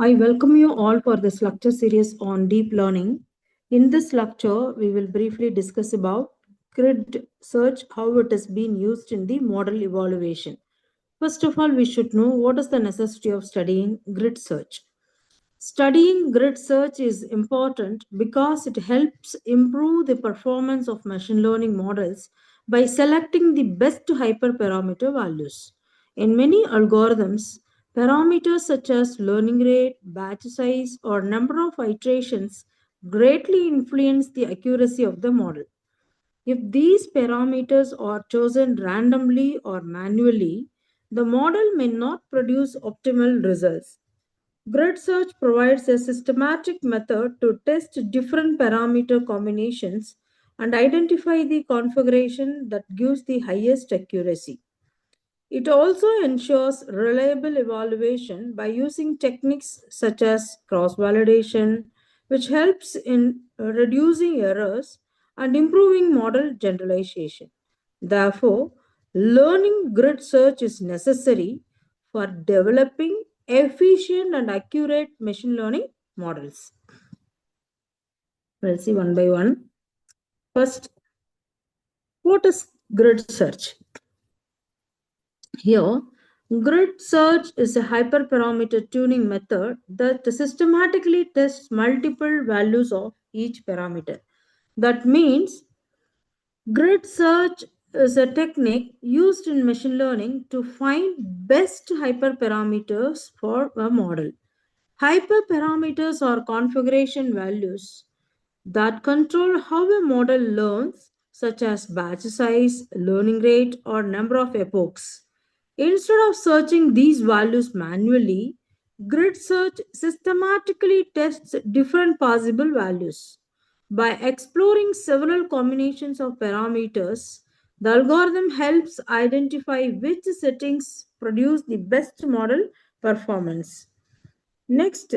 I welcome you all for this lecture series on deep learning. In this lecture, we will briefly discuss about grid search, how it is being used in the model evaluation. First of all, we should know what is the necessity of studying grid search. Studying grid search is important because it helps improve the performance of machine learning models by selecting the best hyperparameter values. In many algorithms, parameters such as learning rate, batch size, or number of iterations greatly influence the accuracy of the model. If these parameters are chosen randomly or manually, the model may not produce optimal results. Grid search provides a systematic method to test different parameter combinations and identify the configuration that gives the highest accuracy. It also ensures reliable evaluation by using techniques such as cross validation, which helps in reducing errors and improving model generalization. Therefore, learning grid search is necessary for developing efficient and accurate machine learning models. We'll see one by one. First, what is grid search? Here, grid search is a hyperparameter tuning method that systematically tests multiple values of each parameter. That means grid search is a technique used in machine learning to find best hyperparameters for a model. Hyperparameters are configuration values that control how a model learns, such as batch size, learning rate, or number of epochs. Instead of searching these values manually, grid search systematically tests different possible values. By exploring several combinations of parameters, the algorithm helps identify which settings produce the best model performance. Next,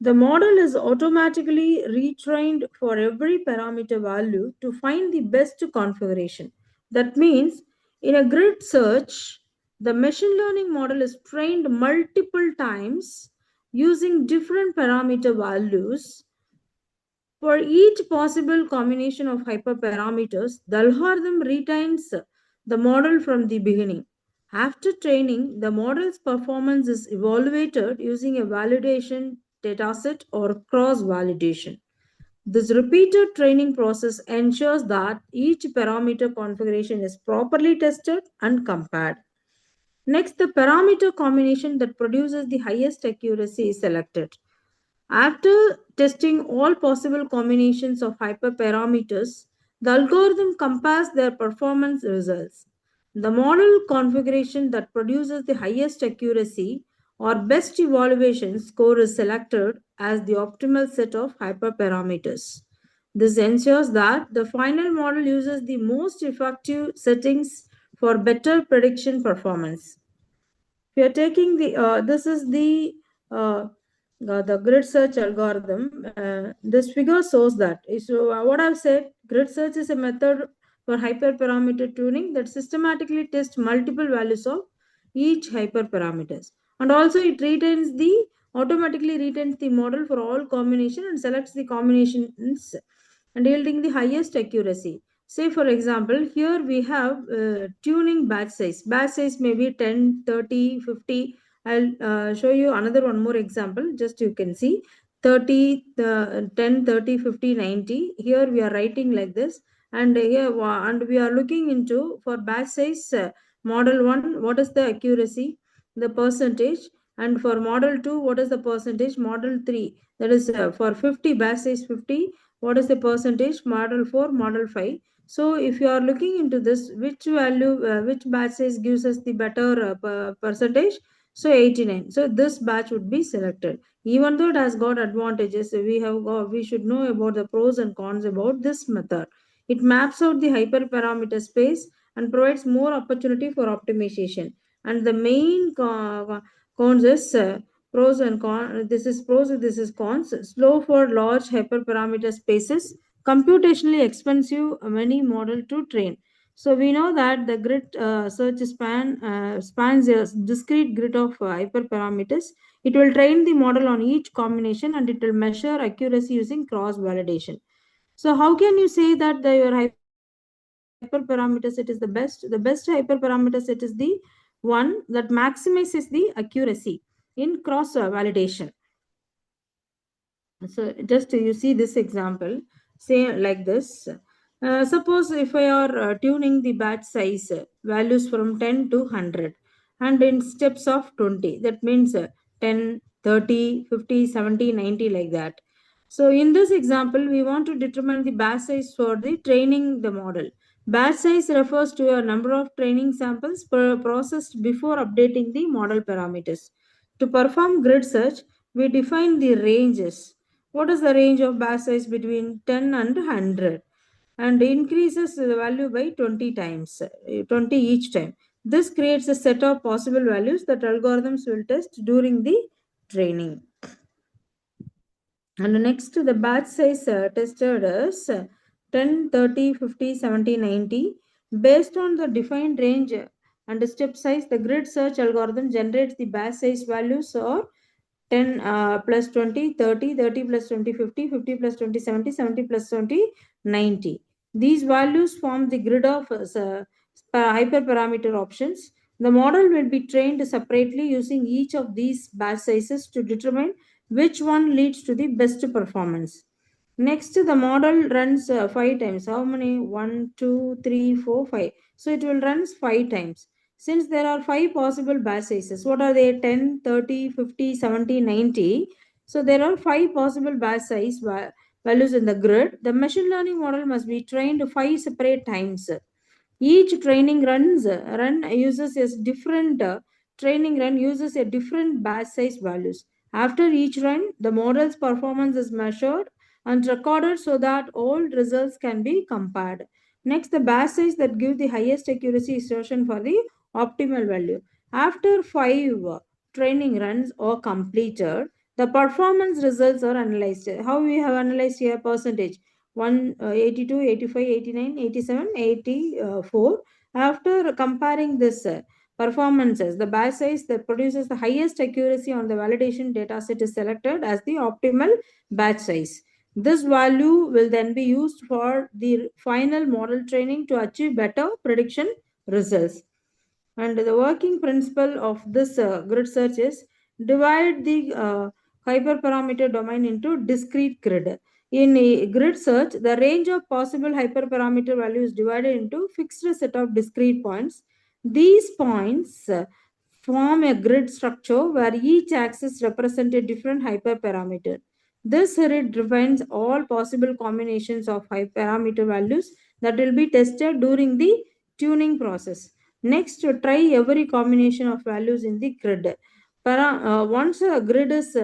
the model is automatically retrained for every parameter value to find the best configuration. That means in a grid search, the machine learning model is trained multiple times using different parameter values. For each possible combination of hyperparameters, the algorithm retains the model from the beginning. After training, the model's performance is evaluated using a validation dataset or cross validation. This repeated training process ensures that each parameter configuration is properly tested and compared. Next, the parameter combination that produces the highest accuracy is selected. After testing all possible combinations of hyperparameters, the algorithm compares their performance results. The model configuration that produces the highest accuracy or best evaluation score is selected as the optimal set of hyperparameters. This ensures that the final model uses the most effective settings for better prediction performance. We are taking this is the grid search algorithm. This figure shows that. So what I've said, grid search is a method for hyperparameter tuning that systematically tests multiple values of each hyperparameters, and also it retains the automatically retains the model for all combination and selects the combinations and yielding the highest accuracy. Say for example, here we have tuning batch size. Batch size may be 10, 30, 50. I'll show you another one more example. Just you can see 30, 10, 30, 50, 90. Here we are writing like this. And here and we are looking into for batch size model 1, what is the accuracy, the percentage. And for model 2, what is the percentage? Model 3, that is for 50, batch size 50, what is the percentage? Model 4, model 5. So if you are looking into this, which value, which batch size gives us the better percentage? So 89. So this batch would be selected. Even though it has got advantages, we should know about the pros and cons about this method. It maps out the hyperparameter space and provides more opportunity for optimization. And the main cons is pros and cons. This is pros, this is cons. Slow for large hyperparameter spaces, computationally expensive many model to train. So we know that the grid search spans a discrete grid of hyperparameters. It will train the model on each combination and it will measure accuracy using cross validation. So how can you say that your hyperparameter set is the best? The best hyperparameter set is the one that maximizes the accuracy in cross validation. So just you see this example, say like this. Suppose if I are tuning the batch size values from 10 to 100 and in steps of 20, that means 10, 30, 50, 70, 90 like that. So in this example, we want to determine the batch size for the training the model. Batch size refers to a number of training samples processed before updating the model parameters. To perform grid search, we define the ranges. What is the range of batch size between 10 and 100? And increases the value by 20 times, 20 each time. This creates a set of possible values that algorithms will test during the training. And next, the batch size tested is 10, 30, 50, 70, 90. Based on the defined range and step size, the grid search algorithm generates the batch size values or 10 plus 20, 30, 30 plus 20, 50, 50 plus 20, 70, 70 plus 20, 90. These values form the grid of hyperparameter options. The model will be trained separately using each of these batch sizes to determine which one leads to the best performance. Next, the model runs 5 times. How many? 1, 2, 3, 4, 5. So it will run 5 times. Since there are 5 possible batch sizes, what are they? 10, 30, 50, 70, 90. So there are 5 possible batch size values in the grid. The machine learning model must be trained 5 separate times. Each run uses a different training run uses a different batch size values. After each run, the model's performance is measured and recorded so that all results can be compared. Next, the batch size that give the highest accuracy is chosen for the optimal value. After 5 training runs are completed, the performance results are analyzed. How we have analyzed here? Percentage 1, 82, 85, 89, 87, 84. After comparing this performances, the batch size that produces the highest accuracy on the validation data set is selected as the optimal batch size. This value will then be used for the final model training to achieve better prediction results. And the working principle of this grid search is divide the hyperparameter domain into discrete grid. In a grid search, the range of possible hyperparameter values is divided into fixed set of discrete points. These points form a grid structure where each axis represents a different hyperparameter. This grid defines all possible combinations of hyperparameter values that will be tested during the tuning process. Next, try every combination of values in the grid. Once a grid is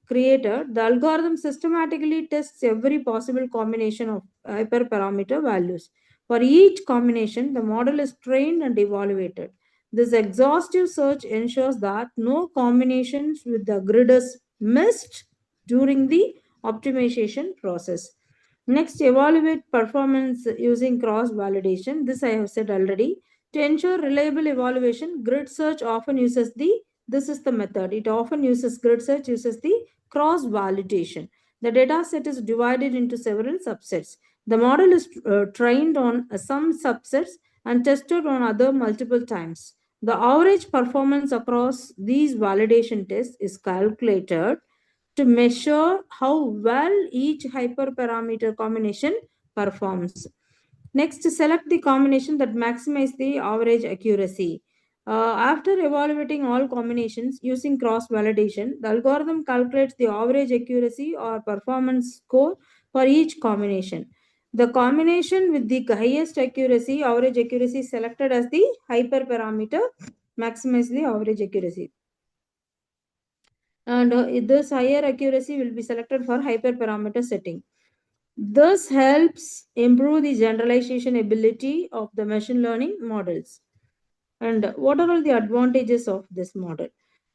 created, the algorithm systematically tests every possible combination of hyperparameter values. For each combination, the model is trained and evaluated. This exhaustive search ensures that no combinations with the grid is missed during the optimization process. Next, evaluate performance using cross validation. This I have said already. To ensure reliable evaluation, grid search often uses this is the method. It often uses grid search uses the cross validation. The data set is divided into several subsets. The model is trained on some subsets and tested on other multiple times. The average performance across these validation tests is calculated to measure how well each hyperparameter combination performs. Next, select the combination that maximizes the average accuracy. After evaluating all combinations using cross validation, the algorithm calculates the average accuracy or performance score for each combination. The combination with the highest accuracy, average accuracy, is selected as the hyperparameter, maximize the average accuracy. And this higher accuracy will be selected for hyperparameter setting. This helps improve the generalization ability of the machine learning models. And what are all the advantages of this model?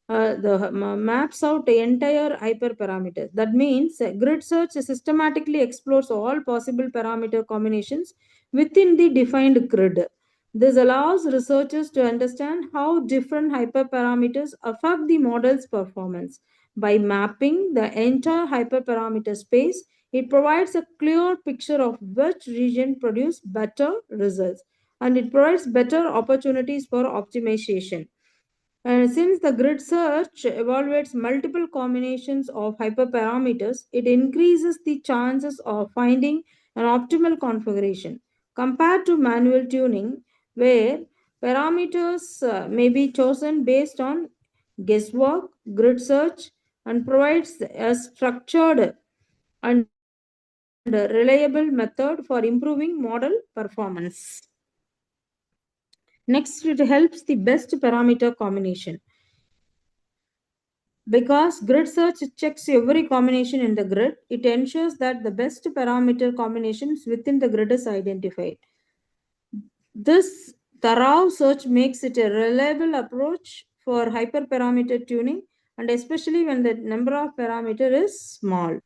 The maps out the entire hyperparameter. That means grid search systematically explores all possible parameter combinations within the defined grid. This allows researchers to understand how different hyperparameters affect the model's performance. By mapping the entire hyperparameter space, it provides a clear picture of which region produce better results, and it provides better opportunities for optimization. And since the grid search evaluates multiple combinations of hyperparameters, it increases the chances of finding an optimal configuration compared to manual tuning, where parameters may be chosen based on guesswork. Grid search and provides a structured and reliable method for improving model performance. Next, it helps the best parameter combination. Because grid search checks every combination in the grid, it ensures that the best parameter combinations within the grid is identified. This thorough search makes it a reliable approach for hyperparameter tuning, and especially when the number of parameter is small.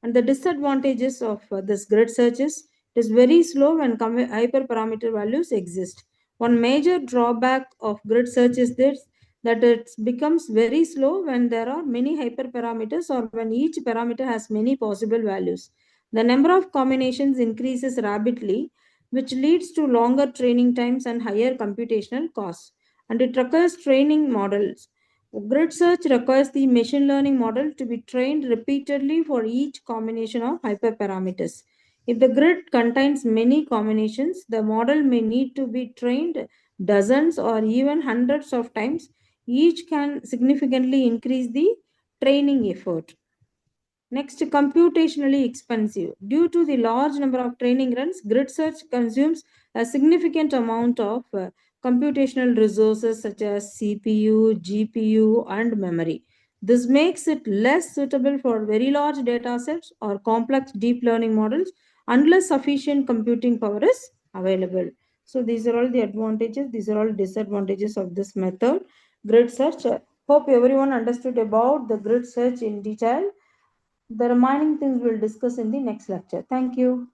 And the disadvantages of this grid search is it is very slow when hyperparameter values exist. One major drawback of grid search is this, that it becomes very slow when there are many hyperparameters or when each parameter has many possible values. The number of combinations increases rapidly, which leads to longer training times and higher computational costs. And it requires training models. Grid search requires the machine learning model to be trained repeatedly for each combination of hyperparameters. If the grid contains many combinations, the model may need to be trained dozens or even hundreds of times. Each can significantly increase the training effort. Next, computationally expensive. Due to the large number of training runs, grid search consumes a significant amount of computational resources such as CPU, GPU, and memory. This makes it less suitable for very large data sets or complex deep learning models unless sufficient computing power is available. So, these are all the advantages, these are all disadvantages of this method, grid search. Hope everyone understood about the grid search in detail. The remaining things we'll discuss in the next lecture. Thank you.